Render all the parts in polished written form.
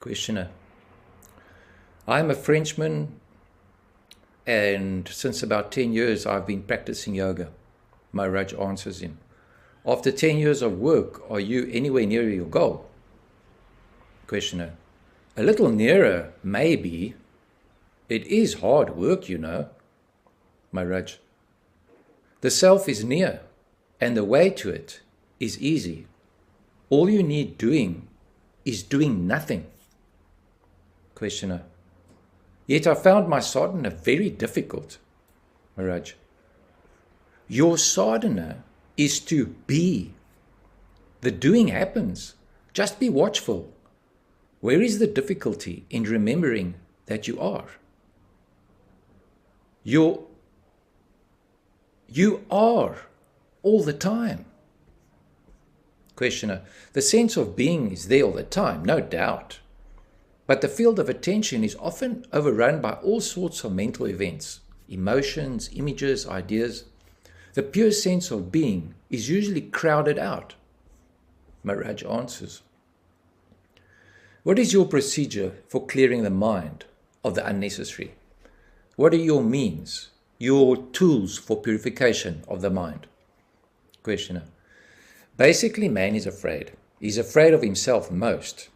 Questioner. I'm a Frenchman, and since about 10 years I've been practicing yoga. Maharaj answers him. After 10 years of work, are you anywhere near your goal? Questioner. A little nearer, maybe. It is hard work, you know. Maharaj. The self is near, and the way to it is easy. All you need doing is doing nothing. Questioner. Yet I found my sadhana very difficult. Maharaj. Your sadhana is to be. The doing happens. Just be watchful. Where is the difficulty in remembering that you are? You are all the time. Questioner. The sense of being is there all the time, no doubt. But the field of attention is often overrun by all sorts of mental events, emotions, images, ideas. The pure sense of being is usually crowded out. Maharaj answers. What is your procedure for clearing the mind of the unnecessary? What are your means, your tools for purification of the mind? Questioner. Basically, man is afraid. He's afraid of himself most.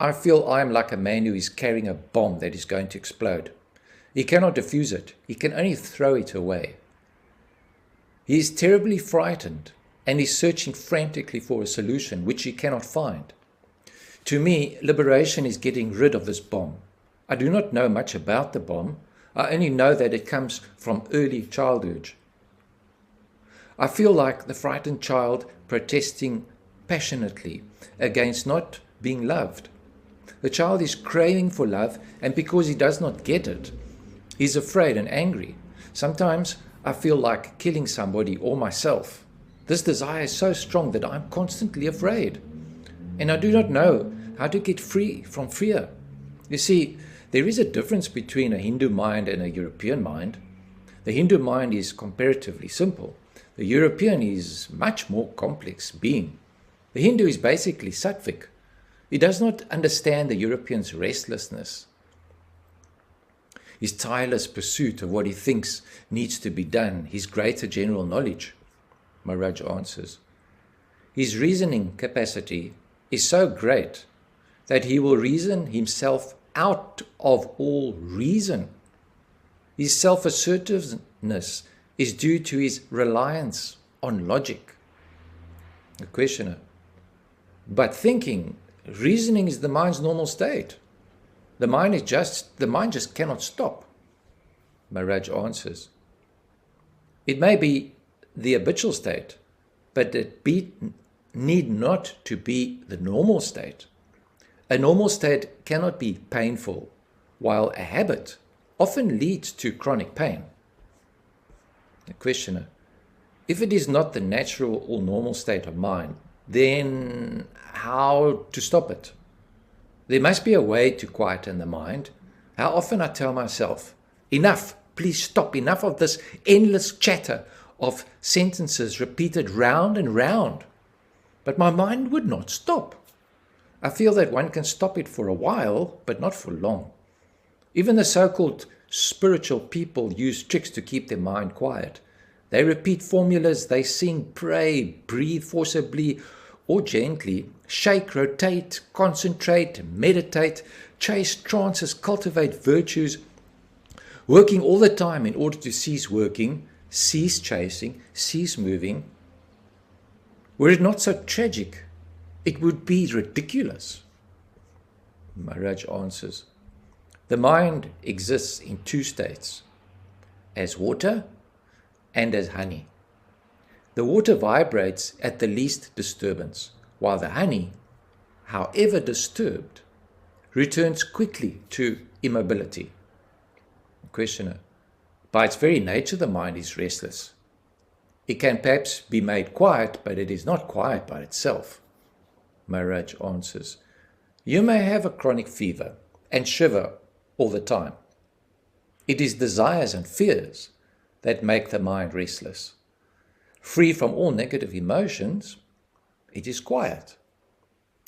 I feel I am like a man who is carrying a bomb that is going to explode. He cannot defuse it. He can only throw it away. He is terribly frightened and is searching frantically for a solution which he cannot find. To me, liberation is getting rid of this bomb. I do not know much about the bomb. I only know that it comes from early childhood. I feel like the frightened child protesting passionately against not being loved. The child is craving for love, and because he does not get it, he's afraid and angry. Sometimes I feel like killing somebody or myself. This desire is so strong that I'm constantly afraid. And I do not know how to get free from fear. You see, there is a difference between a Hindu mind and a European mind. The Hindu mind is comparatively simple. The European is much more complex being. The Hindu is basically sattvic. He does not understand the European's restlessness, his tireless pursuit of what he thinks needs to be done, his greater general knowledge. Maharaj answers. His reasoning capacity is so great that he will reason himself out of all reason. His self-assertiveness is due to his reliance on logic. The questioner. But thinking, reasoning is the mind's normal state. The mind just cannot stop. Maharaj answers. It may be the habitual state, but it need not to be the normal state. A normal state cannot be painful, while a habit often leads to chronic pain. The questioner. If it is not the natural or normal state of mind, then how to stop it? There must be a way to quieten the mind. How often I tell myself, enough, please stop, enough of this endless chatter of sentences repeated round and round. But my mind would not stop. I feel that one can stop it for a while, but not for long. Even the so-called spiritual people use tricks to keep their mind quiet. They repeat formulas, they sing, pray, breathe forcibly or gently, shake, rotate, concentrate, meditate, chase trances, cultivate virtues, working all the time in order to cease working, cease chasing, cease moving. Were it not so tragic, it would be ridiculous. Maharaj answers, the mind exists in two states, as water and as honey. The water vibrates at the least disturbance, while the honey, however disturbed, returns quickly to immobility. Questioner. By its very nature, the mind is restless. It can perhaps be made quiet, but it is not quiet by itself. Maharaj answers. You may have a chronic fever and shiver all the time. It is desires and fears that make the mind restless. Free from all negative emotions, it is quiet.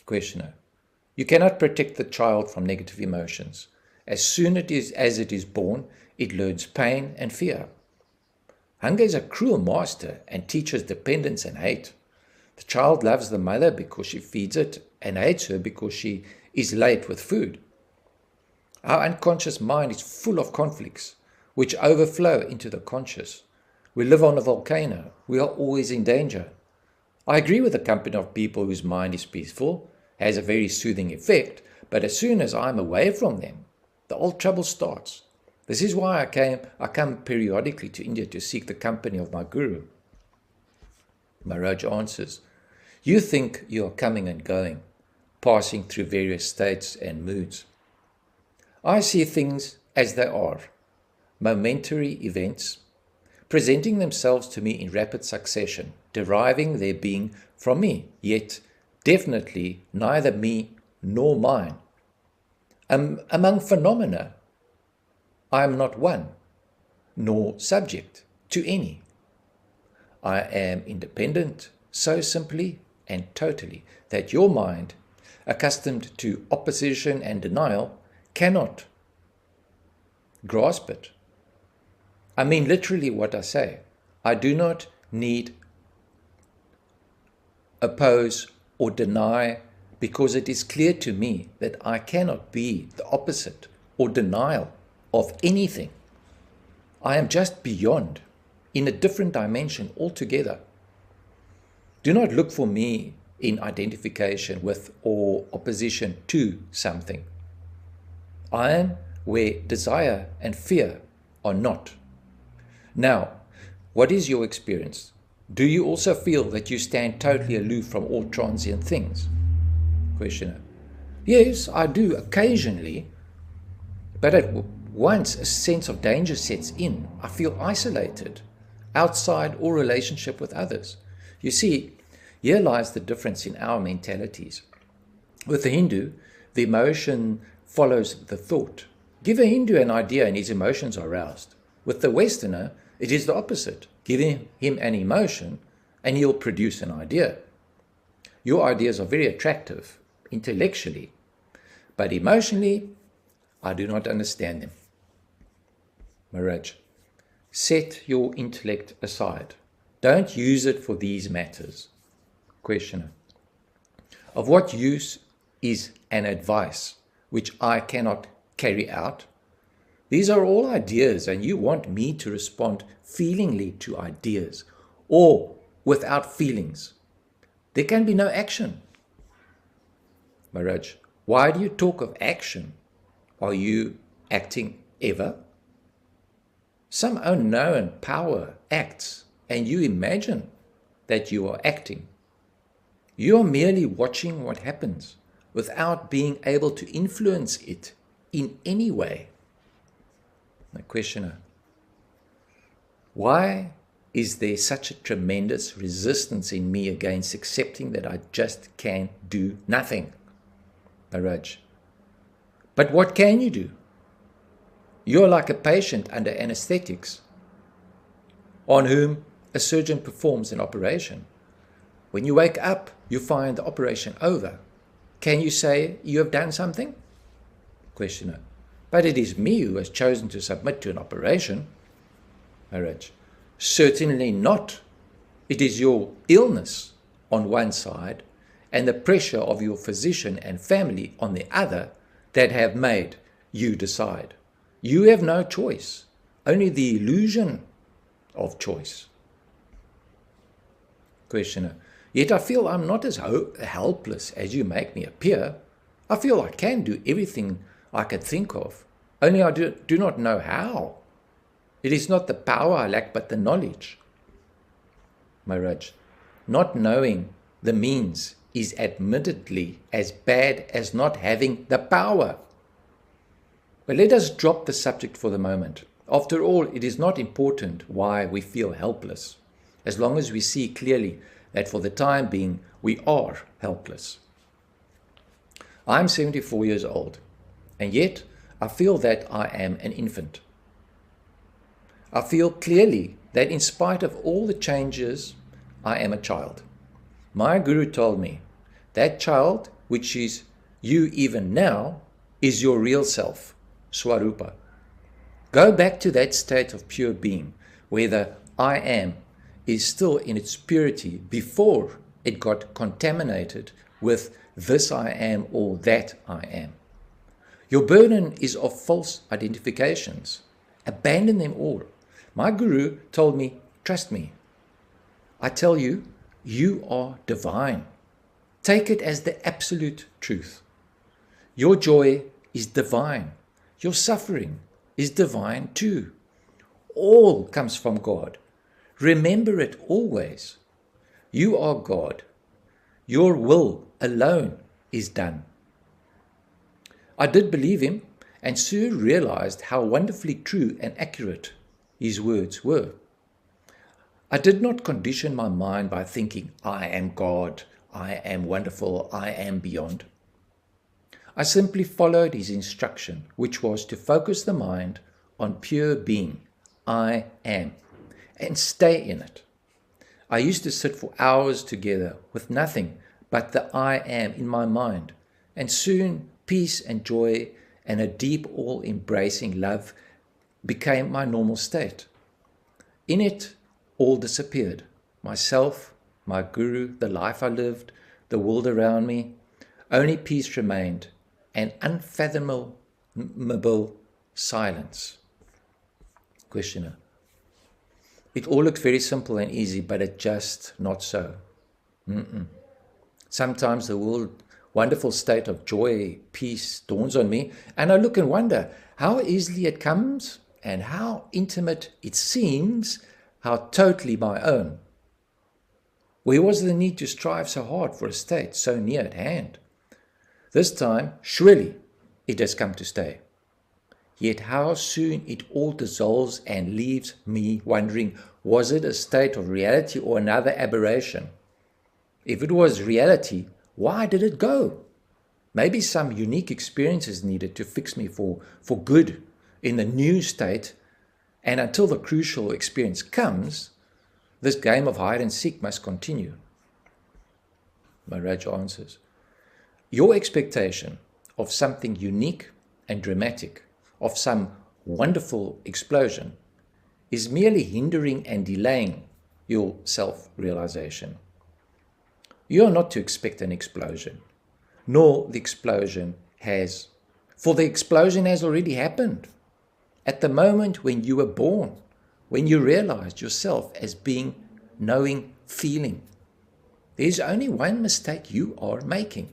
Questioner. You cannot protect the child from negative emotions. As soon as it is born, it learns pain and fear. Hunger is a cruel master and teaches dependence and hate. The child loves the mother because she feeds it and hates her because she is late with food. Our unconscious mind is full of conflicts which overflow into the conscious. We live on a volcano. We are always in danger. I agree with the company of people whose mind is peaceful, has a very soothing effect, but as soon as I'm away from them, the old trouble starts. This is why I come periodically to India to seek the company of my guru. Maharaj answers, you think you are coming and going, passing through various states and moods. I see things as they are, momentary events, presenting themselves to me in rapid succession, deriving their being from me, yet definitely neither me nor mine. Among phenomena, I am not one, nor subject to any. I am independent so simply and totally that your mind, accustomed to opposition and denial, cannot grasp it. I mean literally what I say. I do not need oppose or deny, because it is clear to me that I cannot be the opposite or denial of anything. I am just beyond, in a different dimension altogether. Do not look for me in identification with or opposition to something. I am where desire and fear are not. Now, what is your experience? Do you also feel that you stand totally aloof from all transient things? Questioner. Yes, I do occasionally, but at once a sense of danger sets in. I feel isolated, outside all relationship with others. You see, here lies the difference in our mentalities. With the Hindu, the emotion follows the thought. Give a Hindu an idea and his emotions are aroused. With the Westerner, it is the opposite. Give him an emotion and he'll produce an idea. Your ideas are very attractive intellectually, but emotionally, I do not understand them. Maharaj, set your intellect aside. Don't use it for these matters. Questioner, of what use is an advice which I cannot carry out? These are all ideas, and you want me to respond feelingly to ideas or without feelings. There can be no action. Maharaj, why do you talk of action? Are you acting ever? Some unknown power acts, and you imagine that you are acting. You are merely watching what happens without being able to influence it in any way. The questioner, why is there such a tremendous resistance in me against accepting that I just can do nothing? Maharaj, but what can you do? You're like a patient under anesthetics on whom a surgeon performs an operation. When you wake up, you find the operation over. Can you say you have done something? Questioner, but it is me who has chosen to submit to an operation. Maharaj, certainly not. It is your illness on one side and the pressure of your physician and family on the other that have made you decide. You have no choice, only the illusion of choice. Questioner, yet I feel I'm not as helpless as you make me appear. I feel I can do everything I can think of, only I do not know how. It is not the power I lack, but the knowledge. Maharaj, not knowing the means is admittedly as bad as not having the power. But let us drop the subject for the moment. After all, it is not important why we feel helpless, as long as we see clearly that for the time being we are helpless. I'm 74 years old, and yet I feel that I am an infant. I feel clearly that in spite of all the changes, I am a child. My guru told me, that child which is you even now is your real self, Swarupa. Go back to that state of pure being, where the I am is still in its purity before it got contaminated with this I am or that I am. Your burden is of false identifications. Abandon them all. My guru told me, trust me. I tell you, you are divine. Take it as the absolute truth. Your joy is divine. Your suffering is divine too. All comes from God. Remember it always. You are God. Your will alone is done. I did believe him and soon realized how wonderfully true and accurate his words were. I did not condition my mind by thinking, I am God, I am wonderful, I am beyond. I simply followed his instruction, which was to focus the mind on pure being, I am, and stay in it. I used to sit for hours together with nothing but the I am in my mind, and soon peace and joy and a deep all-embracing love became my normal state. In it, all disappeared. Myself, my guru, the life I lived, the world around me. Only peace remained, and unfathomable silence. Questioner. It all looked very simple and easy, but it just not so. Sometimes the wonderful state of joy, peace dawns on me, and I look and wonder how easily it comes and how intimate it seems, how totally my own. Where was the need to strive so hard for a state so near at hand? This time, surely, it has come to stay. Yet how soon it all dissolves and leaves me wondering, was it a state of reality or another aberration? If it was reality, why did it go? Maybe some unique experience is needed to fix me for good in the new state, and until the crucial experience comes, this game of hide and seek must continue. Maharaj answers, your expectation of something unique and dramatic, of some wonderful explosion, is merely hindering and delaying your self-realization. You are not to expect an explosion, nor the explosion has, for the explosion has already happened. At the moment when you were born, when you realized yourself as being, knowing, feeling, there is only one mistake you are making.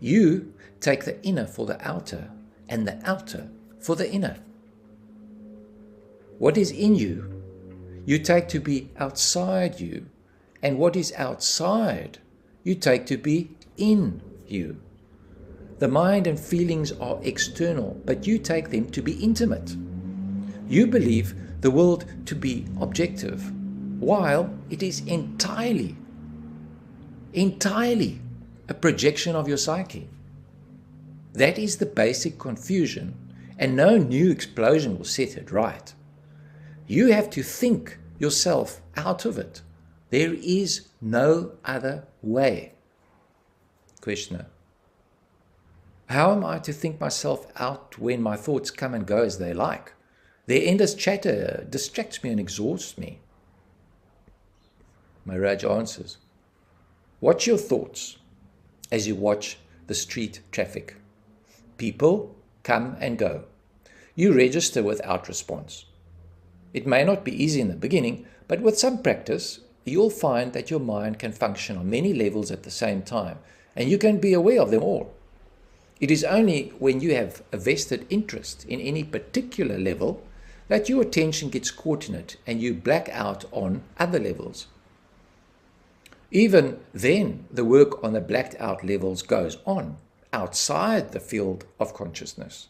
You take the inner for the outer, and the outer for the inner. What is in you, you take to be outside you, and what is outside, you take to be in you. The mind and feelings are external, but you take them to be intimate. You believe the world to be objective, while it is entirely a projection of your psyche. That is the basic confusion, and no new explosion will set it right. You have to think yourself out of it. There is no other way. Questioner. How am I to think myself out when my thoughts come and go as they like? Their endless chatter distracts me and exhausts me. Maharaj answers, watch your thoughts as you watch the street traffic. People come and go. You register without response. It may not be easy in the beginning, but with some practice, you'll find that your mind can function on many levels at the same time, and you can be aware of them all. It is only when you have a vested interest in any particular level that your attention gets caught in it and you black out on other levels. Even then, the work on the blacked out levels goes on outside the field of consciousness.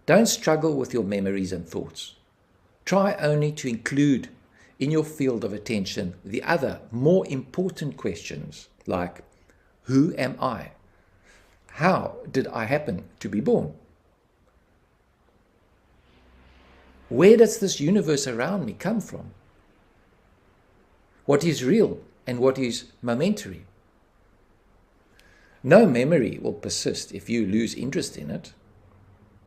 Don't struggle with your memories and thoughts. Try only to include in your field of attention the other, more important questions like, who am I? How did I happen to be born? Where does this universe around me come from? What is real and what is momentary? No memory will persist if you lose interest in it.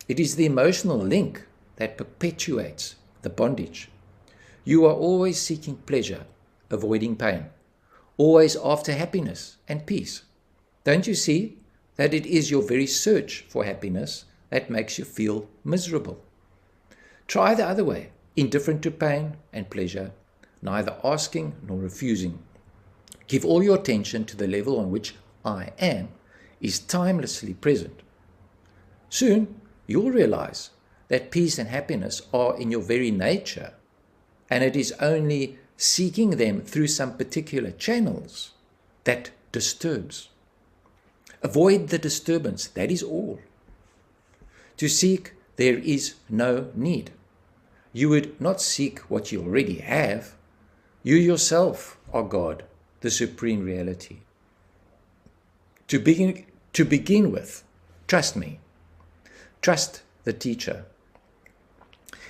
It is the emotional link that perpetuates the bondage. You are always seeking pleasure, avoiding pain, always after happiness and peace. Don't you see that it is your very search for happiness that makes you feel miserable? Try the other way, indifferent to pain and pleasure, neither asking nor refusing. Give all your attention to the level on which I am is timelessly present. Soon you'll realize that peace and happiness are in your very nature, and it is only seeking them through some particular channels that disturbs. Avoid the disturbance, that is all. To seek, there is no need. You would not seek what you already have. You yourself are God, the supreme reality. To begin with, trust me. Trust the teacher.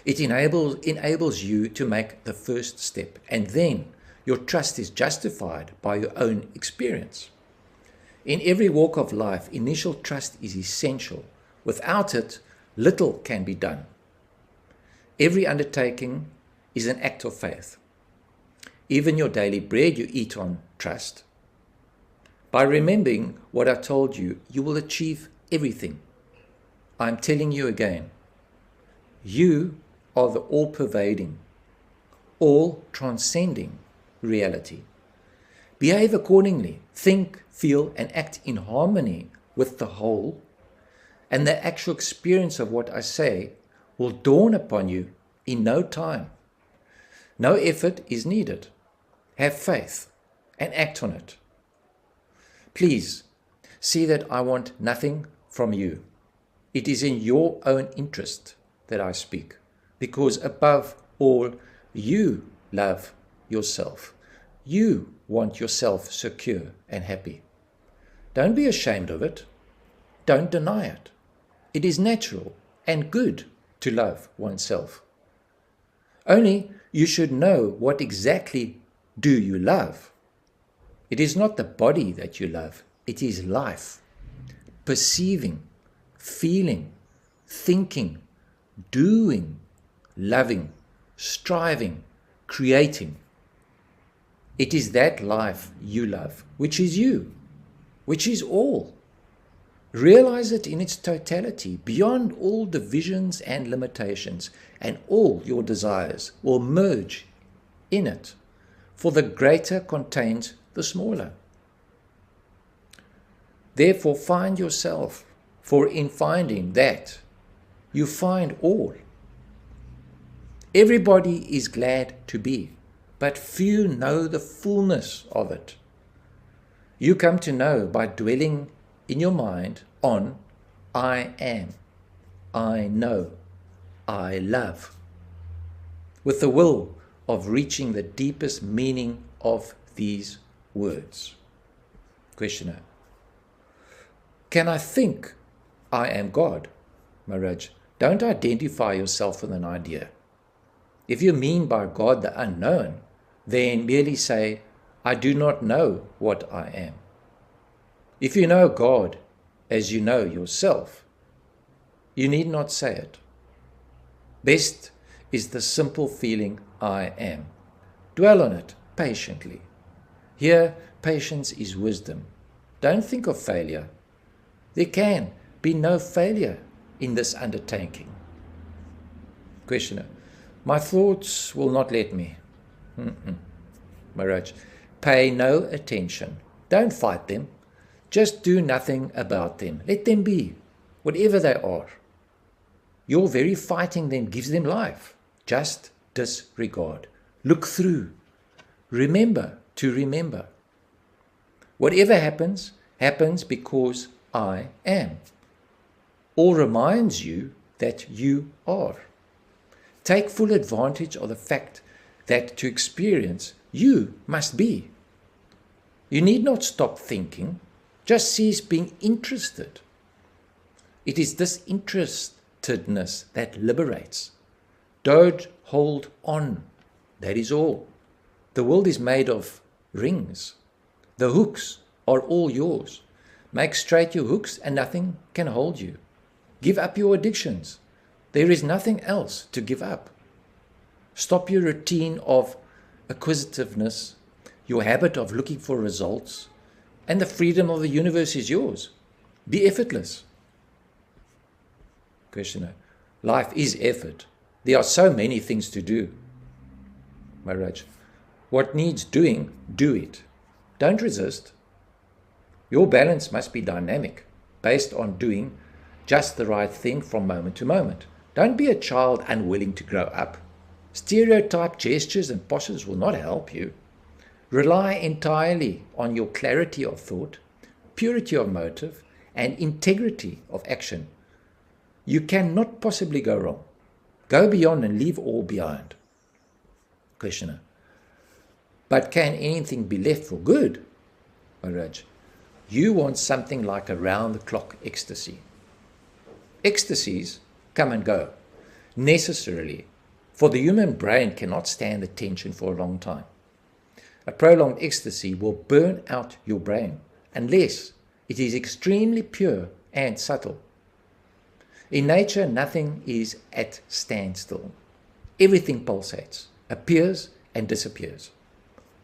It enables you to make the first step, and then your trust is justified by your own experience. In every walk of life, initial trust is essential. Without it, little can be done. Every undertaking is an act of faith. Even your daily bread you eat on trust. By remembering what I told you, you will achieve everything. I am telling you again, you are the all-pervading, all-transcending reality. Behave accordingly. Think, feel, and act in harmony with the whole, and the actual experience of what I say will dawn upon you in no time. No effort is needed. Have faith and act on it. Please see that I want nothing from you. It is in your own interest that I speak, because above all, you love yourself. You want yourself secure and happy. Don't be ashamed of it. Don't deny it. It is natural and good to love oneself. Only you should know what exactly do you love. It is not the body that you love. It is life, perceiving, feeling, thinking, doing, loving, striving, creating. It is that life you love, which is you, which is all. Realize it in its totality, beyond all divisions and limitations, and all your desires will merge in it, for the greater contains the smaller. Therefore find yourself, for in finding that, you find all. Everybody is glad to be, but few know the fullness of it. You come to know by dwelling in your mind on I am, I know, I love, with the will of reaching the deepest meaning of these words. Questioner: can I think I am God? Maharaj: don't identify yourself with an idea. If you mean by God the unknown, then merely say, I do not know what I am. If you know God as you know yourself, you need not say it. Best is the simple feeling I am. Dwell on it patiently. Here, patience is wisdom. Don't think of failure. There can be no failure in this undertaking. Questioner: my thoughts will not let me. Maharaj: pay no attention. Don't fight them. Just do nothing about them. Let them be, whatever they are. Your very fighting them gives them life. Just disregard. Look through. Remember to remember. Whatever happens, happens because I am. All reminds you that you are. Take full advantage of the fact that to experience, you must be. You need not stop thinking. Just cease being interested. It is this interestedness that liberates. Don't hold on. That is all. The world is made of rings. The hooks are all yours. Make straight your hooks and nothing can hold you. Give up your addictions. There is nothing else to give up. Stop your routine of acquisitiveness, your habit of looking for results, and the freedom of the universe is yours. Be effortless. Questioner. Life is effort. There are so many things to do. Maharaj. What needs doing, do it. Don't resist. Your balance must be dynamic, based on doing just the right thing from moment to moment. Don't be a child unwilling to grow up. Stereotype gestures and postures will not help you. Rely entirely on your clarity of thought, purity of motive, and integrity of action. You cannot possibly go wrong. Go beyond and leave all behind. Questioner. But can anything be left for good? Maharaj. You want something like a round-the-clock ecstasy. Ecstasies come and go, necessarily, for the human brain cannot stand the tension for a long time. A prolonged ecstasy will burn out your brain, unless it is extremely pure and subtle. In nature, nothing is at standstill. Everything pulsates, appears and disappears.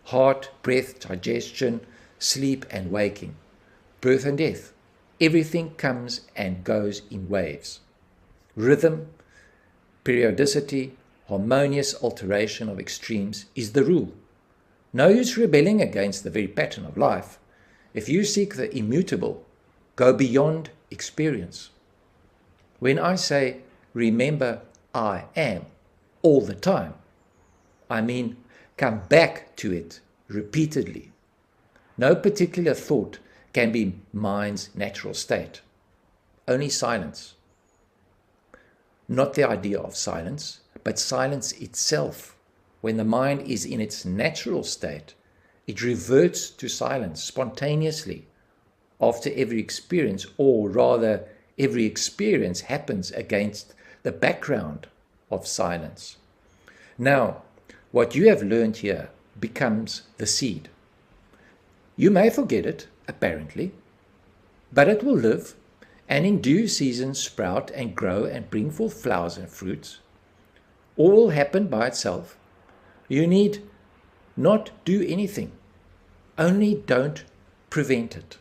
Heart, breath, digestion, sleep and waking, birth and death. Everything comes and goes in waves. Rhythm, periodicity, harmonious alteration of extremes is the rule. No use rebelling against the very pattern of life. If you seek the immutable, go beyond experience. When I say, remember I am, all the time, I mean come back to it repeatedly. No particular thought can be mind's natural state. Only silence. Not the idea of silence, but silence itself. When the mind is in its natural state, it reverts to silence spontaneously after every experience, or rather, every experience happens against the background of silence. Now, what you have learned here becomes the seed. You may forget it, apparently, but it will live and in due season sprout and grow and bring forth flowers and fruits. All will happen by itself. You need not do anything. Only don't prevent it.